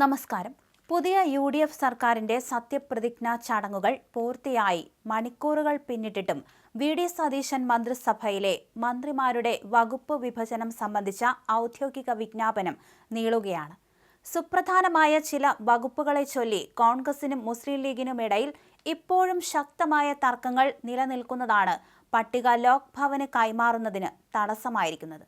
നമസ്കാരം. പുതിയ UDF സർക്കാരിന്റെ സത്യപ്രതിജ്ഞാ ചടങ്ങുകൾ പൂർത്തിയായി മണിക്കൂറുകൾ പിന്നിട്ടിട്ടും VD സതീശൻ മന്ത്രിസഭയിലെ മന്ത്രിമാരുടെ വകുപ്പ് വിഭജനം സംബന്ധിച്ച ഔദ്യോഗിക വിജ്ഞാപനം നീളുകയാണ്. സുപ്രധാനമായ ചില വകുപ്പുകളെ ചൊല്ലി കോൺഗ്രസിനും മുസ്ലിം ലീഗിനുമിടയിൽ ഇപ്പോഴും ശക്തമായ തർക്കങ്ങൾ നിലനിൽക്കുന്നതാണ് പട്ടിക ലോക് ഭവന് കൈമാറുന്നതിന് തടസ്സമായിരിക്കുന്നത്.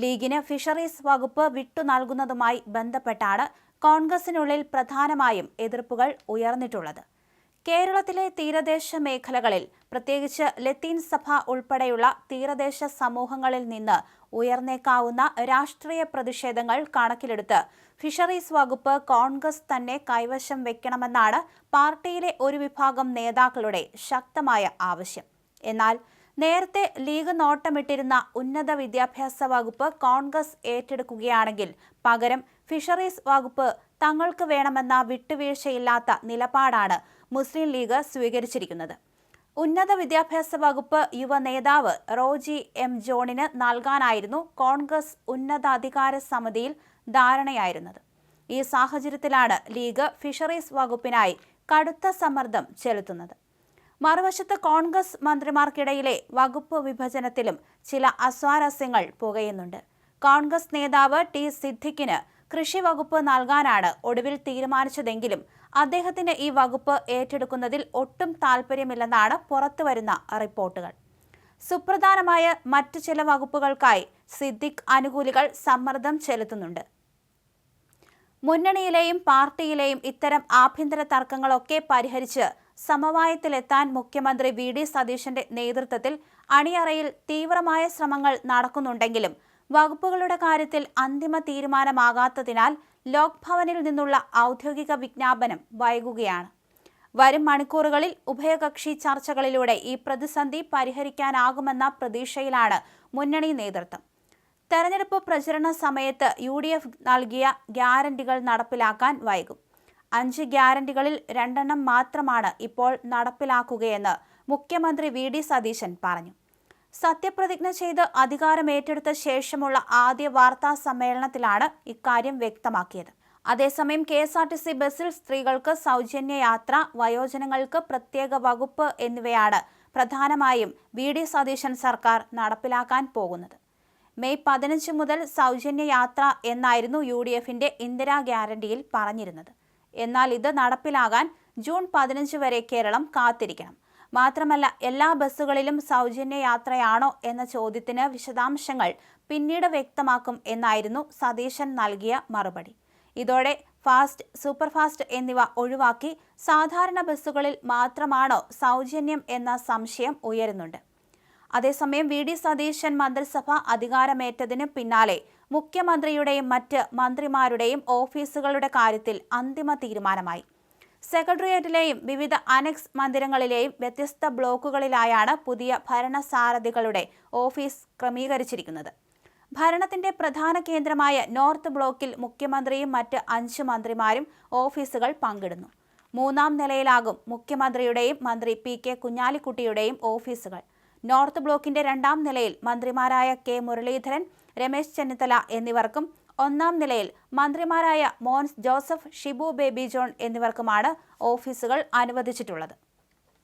ലീഗിന് ഫിഷറീസ് വകുപ്പ് വിട്ടു നൽകുന്നതുമായി ബന്ധപ്പെട്ടാണ് കോൺഗ്രസിനുള്ളിൽ പ്രധാനമായും എതിർപ്പുകൾ ഉയർന്നിട്ടുള്ളത്. കേരളത്തിലെ തീരദേശ മേഖലകളിൽ, പ്രത്യേകിച്ച് ലത്തീൻ സഭ ഉൾപ്പെടെയുള്ള തീരദേശ സമൂഹങ്ങളിൽ നിന്ന് ഉയർന്നേക്കാവുന്ന രാഷ്ട്രീയ പ്രതിഷേധങ്ങൾ കണക്കിലെടുത്ത് ഫിഷറീസ് വകുപ്പ് കോൺഗ്രസ് തന്നെ കൈവശം വെക്കണമെന്നാണ് പാർട്ടിയിലെ ഒരു വിഭാഗം നേതാക്കളുടെ ശക്തമായ ആവശ്യം. എന്നാൽ നേരത്തെ ലീഗ് നോട്ടമിട്ടിരുന്ന ഉന്നത വിദ്യാഭ്യാസ വകുപ്പ് കോൺഗ്രസ് ഏറ്റെടുക്കുകയാണെങ്കിൽ പകരം ഫിഷറീസ് വകുപ്പ് തങ്ങൾക്ക് വേണമെന്ന വിട്ടുവീഴ്ചയില്ലാത്ത നിലപാടാണ് മുസ്ലിം ലീഗ് സ്വീകരിച്ചിരിക്കുന്നത്. ഉന്നത വിദ്യാഭ്യാസ വകുപ്പ് യുവ നേതാവ് റോജി M. ജോണിന് നൽകാനായിരുന്നു കോൺഗ്രസ് ഉന്നതാധികാര സമിതിയിൽ ധാരണയായിരുന്നത്. ഈ സാഹചര്യത്തിലാണ് ലീഗ് ഫിഷറീസ് വകുപ്പിനായി കടുത്ത സമ്മർദ്ദം ചെലുത്തുന്നത്. മറുവശത്ത് കോൺഗ്രസ് മന്ത്രിമാർക്കിടയിലെ വകുപ്പ് വിഭജനത്തിലും ചില അസ്വാരസ്യങ്ങൾ പുകയുന്നുണ്ട്. കോൺഗ്രസ് നേതാവ് T. സിദ്ദിഖിന് കൃഷി വകുപ്പ് നൽകാനാണ് ഒടുവിൽ തീരുമാനിച്ചതെങ്കിലും അദ്ദേഹത്തിന് ഈ വകുപ്പ് ഏറ്റെടുക്കുന്നതിൽ ഒട്ടും താൽപ്പര്യമില്ലെന്നാണ് പുറത്തുവരുന്ന റിപ്പോർട്ടുകൾ. സുപ്രധാനമായ മറ്റു ചില വകുപ്പുകൾക്കായി സിദ്ദിഖ് അനുകൂലികൾ സമ്മർദ്ദം ചെലുത്തുന്നുണ്ട്. മുന്നണിയിലെയും പാർട്ടിയിലെയും ഇത്തരം ആഭ്യന്തര തർക്കങ്ങളൊക്കെ പരിഹരിച്ച് സമവായത്തിലെത്താൻ മുഖ്യമന്ത്രി VD സതീശന്റെ നേതൃത്വത്തിൽ അണിയറയിൽ തീവ്രമായ ശ്രമങ്ങൾ നടക്കുന്നുണ്ടെങ്കിലും വകുപ്പുകളുടെ കാര്യത്തിൽ അന്തിമ തീരുമാനമാകാത്തതിനാൽ ലോക് ഭവനിൽ നിന്നുള്ള ഔദ്യോഗിക വിജ്ഞാപനം വൈകുകയാണ്. വരും മണിക്കൂറുകളിൽ ഉഭയകക്ഷി ചർച്ചകളിലൂടെ ഈ പ്രതിസന്ധി പരിഹരിക്കാനാകുമെന്ന പ്രതീക്ഷയിലാണ് മുന്നണി നേതൃത്വം. തെരഞ്ഞെടുപ്പ് പ്രചരണ സമയത്ത് UDF നൽകിയ ഗ്യാരണ്ടികൾ നടപ്പിലാക്കാൻ വൈകും. 5 ഗ്യാരണ്ടികളിൽ 2 മാത്രമാണ് ഇപ്പോൾ നടപ്പിലാക്കുകയെന്ന് മുഖ്യമന്ത്രി VD സതീശൻ പറഞ്ഞു. സത്യപ്രതിജ്ഞ ചെയ്ത് അധികാരമേറ്റെടുത്ത ശേഷമുള്ള ആദ്യ വാർത്താ സമ്മേളനത്തിലാണ് ഇക്കാര്യം വ്യക്തമാക്കിയത്. അതേസമയം KSRTC ബസ്സിൽ സ്ത്രീകൾക്ക് സൗജന്യ യാത്ര, വയോജനങ്ങൾക്ക് പ്രത്യേക വകുപ്പ് എന്നിവയാണ് പ്രധാനമായും VD സതീശൻ സർക്കാർ നടപ്പിലാക്കാൻ പോകുന്നത്. മെയ് 15 മുതൽ സൗജന്യ യാത്ര എന്നായിരുന്നു UDFന്റെ ഇന്ദിരാ ഗ്യാരണ്ടിയിൽ പറഞ്ഞിരുന്നത്. എന്നാൽ ഇത് നടപ്പിലാകാൻ ജൂൺ 15 വരെ കേരളം കാത്തിരിക്കണം. മാത്രമല്ല, എല്ലാ ബസ്സുകളിലും സൗജന്യ യാത്രയാണോ എന്ന ചോദ്യത്തിന് വിശദാംശങ്ങൾ പിന്നീട് വ്യക്തമാക്കും എന്നായിരുന്നു സതീശൻ നൽകിയ മറുപടി. ഇതോടെ ഫാസ്റ്റ്, സൂപ്പർഫാസ്റ്റ് എന്നിവ ഒഴിവാക്കി സാധാരണ ബസ്സുകളിൽ മാത്രമാണോ സൗജന്യം എന്ന സംശയം ഉയരുന്നുണ്ട്. അതേസമയം VD സതീശൻ മന്ത്രിസഭ അധികാരമേറ്റതിന് പിന്നാലെ മുഖ്യമന്ത്രിയുടെയും മറ്റ് മന്ത്രിമാരുടെയും ഓഫീസുകളുടെ കാര്യത്തിൽ അന്തിമ തീരുമാനമായി. സെക്രട്ടേറിയറ്റിലെയും വിവിധ അനെക്സ് മന്ദിരങ്ങളിലെയും വ്യത്യസ്ത ബ്ലോക്കുകളിലായാണ് പുതിയ ഭരണസാരഥികളുടെ ഓഫീസ് ക്രമീകരിച്ചിരിക്കുന്നത്. ഭരണത്തിന്റെ പ്രധാന കേന്ദ്രമായ നോർത്ത് ബ്ലോക്കിൽ മുഖ്യമന്ത്രിയും മറ്റ് 5 മന്ത്രിമാരും ഓഫീസുകൾ പങ്കിടുന്നു. 3-ാം നിലയിലാകും മുഖ്യമന്ത്രിയുടെയും മന്ത്രി PK കുഞ്ഞാലിക്കുട്ടിയുടെയും ഓഫീസുകൾ. നോർത്ത് ബ്ലോക്കിന്റെ 2-ാം നിലയിൽ മന്ത്രിമാരായ K. മുരളീധരൻ, രമേശ് ചെന്നിത്തല എന്നിവർക്കും 1-ാം നിലയിൽ മന്ത്രിമാരായ മോൻസ് ജോസഫ്, ഷിബു ബേബി ജോൺ എന്നിവർക്കുമാണ് ഓഫീസുകൾ അനുവദിച്ചിട്ടുള്ളത്.